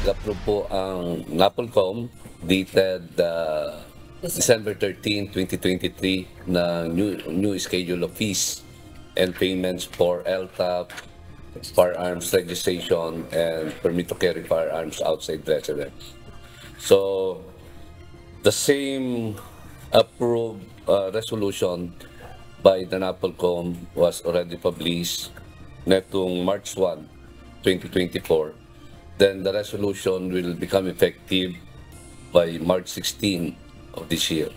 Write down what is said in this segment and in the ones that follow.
nag-approve po ang NAPOLCOM dated December 13, 2023 na new schedule of fees and payments for LTAP, firearms registration, and permit to carry firearms outside residence. So, the same approved resolution by the NAPOLCOM was already published netong March 1, 2024. Then the resolution will become effective by March 16 of this year.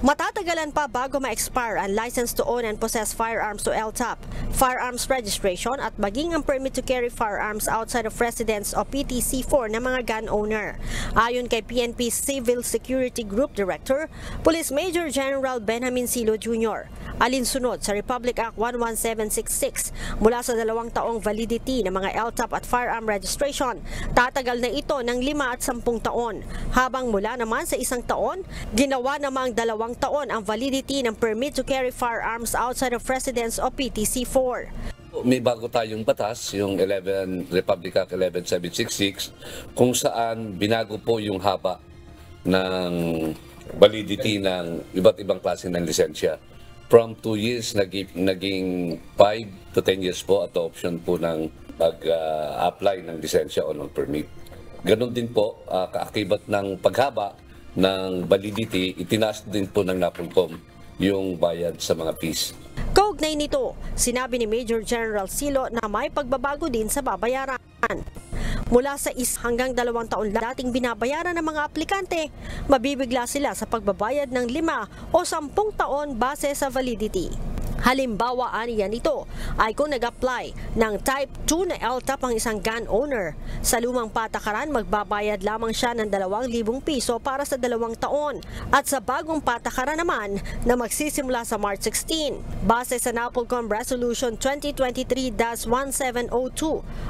Matatagalan pa bago ma-expire ang license to own and possess firearms o LTAP, firearms registration at maging ang permit to carry firearms outside of residence o PTC4 ng mga gun owner. Ayon kay PNP Civil Security Group Director, Police Major General Benjamin Silo Jr., alinsunod sa Republic Act 11766 mula sa 2 taong validity ng mga LTAP at firearm registration, tatagal na ito ng 5 at 10 taon, habang mula naman sa 1 taon, ginawa namang 2 taon ang validity ng permit to carry firearms outside of residence o PTC4. May bago tayong batas, yung Republic Act 11766, kung saan binago po yung haba ng validity ng iba't ibang klase ng lisensya. From 2 years, naging 5 to 10 years po at option po ng pag-apply ng lisensya o ng permit. Ganon din po, kaakibat ng paghaba ng validity, itinaas din po ng NAPOLCOM yung bayad sa mga fees. Kaugnay nito, sinabi ni Major General Silo na may pagbabago din sa babayaran. Mula sa 1 hanggang 2 taon dating binabayaran ng mga aplikante, mabibigla sila sa pagbabayad ng 5 o 10 taon base sa validity. Halimbawa, aniya nito ay kung nag-apply ng Type 2 na LTAP ang isang gun owner. Sa lumang patakaran, magbabayad lamang siya ng 2,000 piso para sa 2 taon. At sa bagong patakaran naman na magsisimula sa March 16, base sa NAPOLCOM Resolution 2023-1702,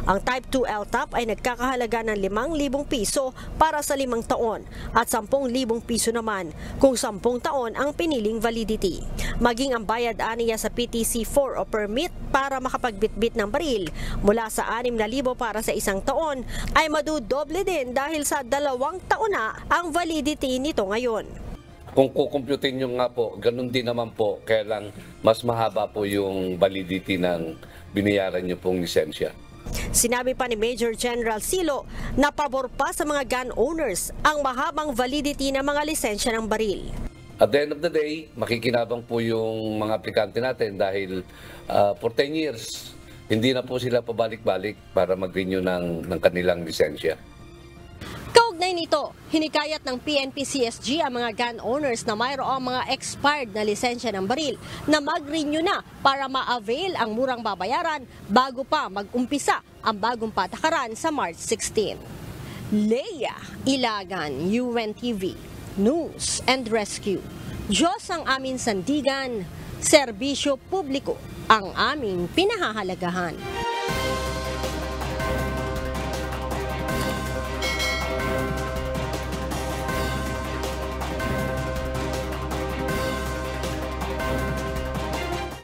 ang Type 2 LTAP ay nagkakahalaga ng 5,000 piso para sa 5 taon at 10,000 piso naman kung 10 taon ang piniling validity. Maging ang bayad aniya sa PTC4 o permit para makapagbitbit ng baril mula sa 6,000 para sa 1 taon ay madudoble din dahil sa 2 taon na ang validity nito ngayon. Kung kukumputin nyo nga po, ganun din naman po, kaya lang mas mahaba po yung validity ng binayaran nyo pong lisensya. Sinabi pa ni Major General Silo na pabor pa sa mga gun owners ang mahabang validity ng mga lisensya ng baril. At the end of the day, makikinabang po yung mga aplikante natin dahil for 10 years, hindi na po sila pabalik-balik para mag-renew ng kanilang lisensya. Kaugnay nito, hinikayat ng PNP-CSG ang mga gun owners na mayroong mga expired na lisensya ng baril na mag-renew na para ma-avail ang murang babayaran bago pa mag-umpisa ang bagong patakaran sa March 16. Leia Ilagan, UNTV. News and Rescue. Diyos ang aming sandigan, serbisyo publiko ang aming pinahahalagahan.